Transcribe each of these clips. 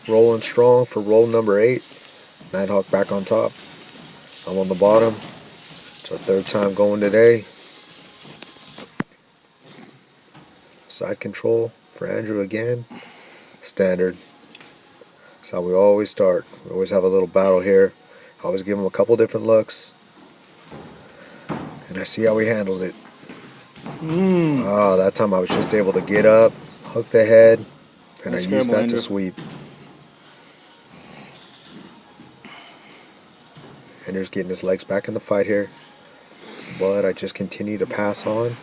rolling strong for roll number 8. Nighthawk back on top. I'm on the bottom. It's our third time going today. Side control for Andrew again. Standard. That's how we always start. We always have a little battle here. I always give him a couple different looks. And I see how he handles it. That time I was just able to get up, hook the head, and I used that to sweep. Andrew's getting his legs back in the fight here. But I just continue to pass on.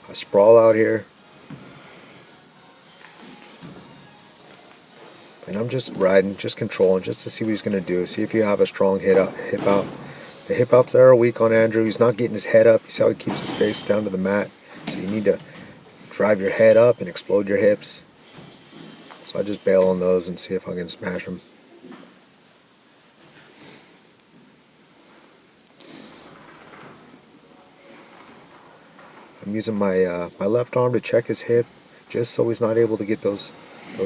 I sprawl out here. And I'm just riding, just controlling, just to see what he's going to do. See if you have a strong hip out. The hip outs there are weak on Andrew. He's not getting his head up. You see how he keeps his face down to the mat. So you need to drive your head up and explode your hips. So I just bail on those and see if I can smash him. I'm using my my left arm to check his hip, just so he's not able to get those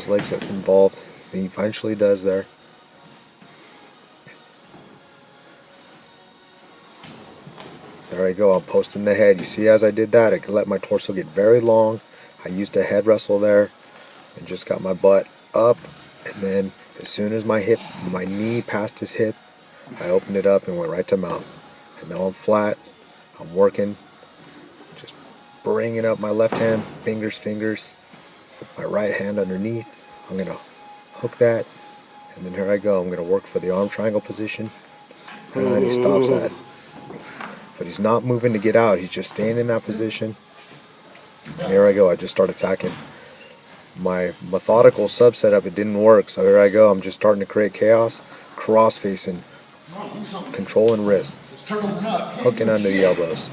legs involved. And he eventually does there. There I go. I'm posting the head. You see, as I did that, I could let my torso get very long. I used a head wrestle there, and just got my butt up. And then, as soon as my knee passed his hip, I opened it up and went right to mount. And now I'm flat. I'm working. Bringing up my left hand, fingers, with my right hand underneath. I'm going to hook that, and then here I go. I'm going to work for the arm triangle position, and he stops that. But he's not moving to get out. He's just staying in that position. And here I go. I just start attacking. My methodical sub setup, it didn't work, so here I go. I'm just starting to create chaos, cross-facing, controlling wrist, hooking under the elbows.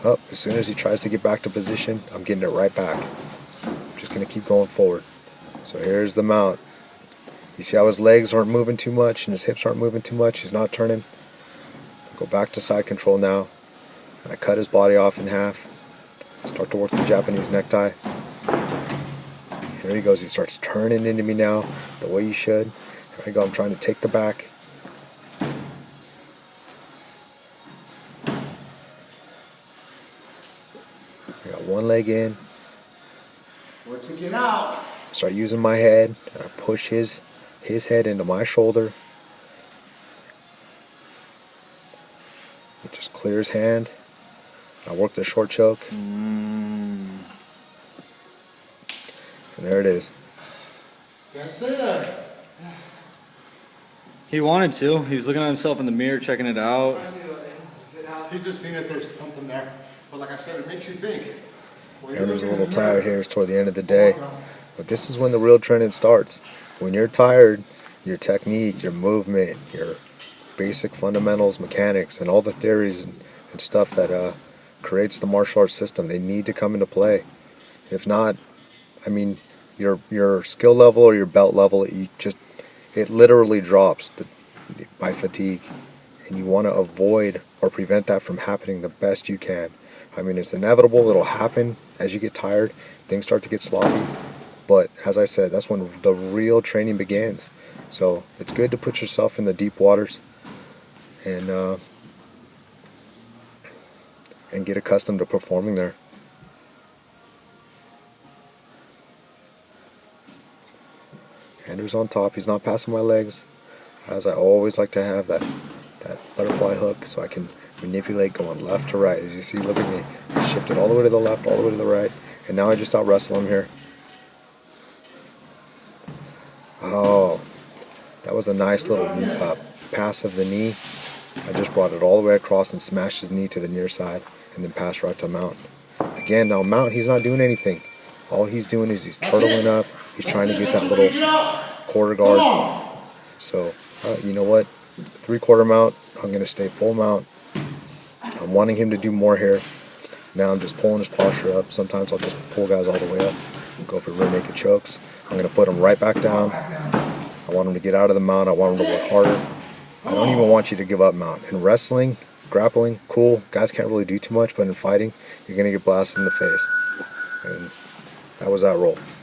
Up, as soon as he tries to get back to position, I'm getting it right back. I'm just going to keep going forward. So here's the mount. You see how his legs aren't moving too much and his hips aren't moving too much. He's not turning. Go back to side control now. And I cut his body off in half. Start to work the Japanese necktie. Here he goes. He starts turning into me now the way you should. Here I go. I'm trying to take the back. I got one leg in. Where to get out? Start using my head. I push his head into my shoulder. It just clears hand. I work the short choke. And there it is. That's it. He wanted to. He was looking at himself in the mirror, checking it out. He's just seeing that there's something there. But like I said, it makes you think. Andrew's a little tired here. It's toward the end of the day. But this is when the real training starts. When you're tired, your technique, your movement, your basic fundamentals, mechanics, and all the theories and stuff that creates the martial arts system, they need to come into play. If not, I mean, your skill level or your belt level, it literally drops by fatigue. And you want to avoid or prevent that from happening the best you can. I mean, it's inevitable. It'll happen as you get tired. Things start to get sloppy. But as I said, that's when the real training begins. So it's good to put yourself in the deep waters and get accustomed to performing there. Andrew's on top. He's not passing my legs, as I always like to have that butterfly hook so I can manipulate going left to right. As you see, look at me. I shifted all the way to the left, all the way to the right, and now I just out wrestle him here. Oh, that was a nice little pass of the knee. I just brought it all the way across and smashed his knee to the near side and then passed right to mount. Again, now mount, he's not doing anything. All he's doing is he's turtling up. He's trying to get that little quarter guard. So, you know what? 3/4 mount. I'm going to stay full mount. I'm wanting him to do more here. Now I'm just pulling his posture up. Sometimes I'll just pull guys all the way up and go for rear naked chokes. I'm going to put him right back down. I want him to get out of the mount. I want him to work harder. I don't even want you to give up mount. In wrestling, grappling, cool. Guys can't really do too much, but in fighting, you're going to get blasted in the face. And How was that roll?